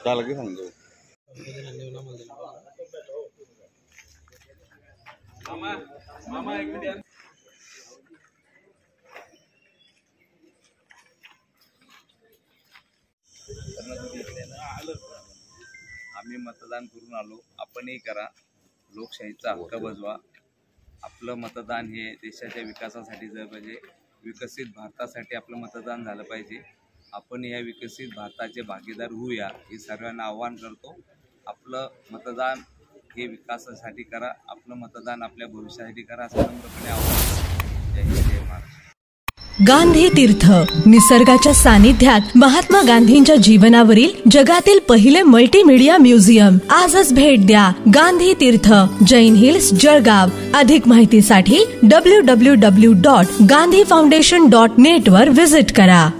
झालं की सांगतो मामा एक मिनिट आम्ही मतदान करून आलो, आपणही करा, लोकशाहीचा हक्क बजवा। आपलं मतदान हे देशाच्या विकासासाठी झालं पाहिजे, विकसित भारतासाठी आपलं मतदान झालं पाहिजे। आपण या विकसित भारताचे भागीदार होऊया हे सर्वांना आवाहन करतो। आपलं मतदान हे विकासासाठी करा, आपलं मतदान आपल्या भविष्यासाठी करा असं नम्रपणे आवाहन। जय हिंद, जय महाराष्ट्र। गांधी तीर्थ निसर्गाच्या सानिध्यात महात्मा गांधींच्या जीवनावरील जगातील पहिले मल्टीमीडिया म्युझियम आजच भेट द्या। गांधी तीर्थ, जैन हिल्स, जळगाव। अधिक माहितीसाठी www.gandhifoundation.net वर विजिट करा।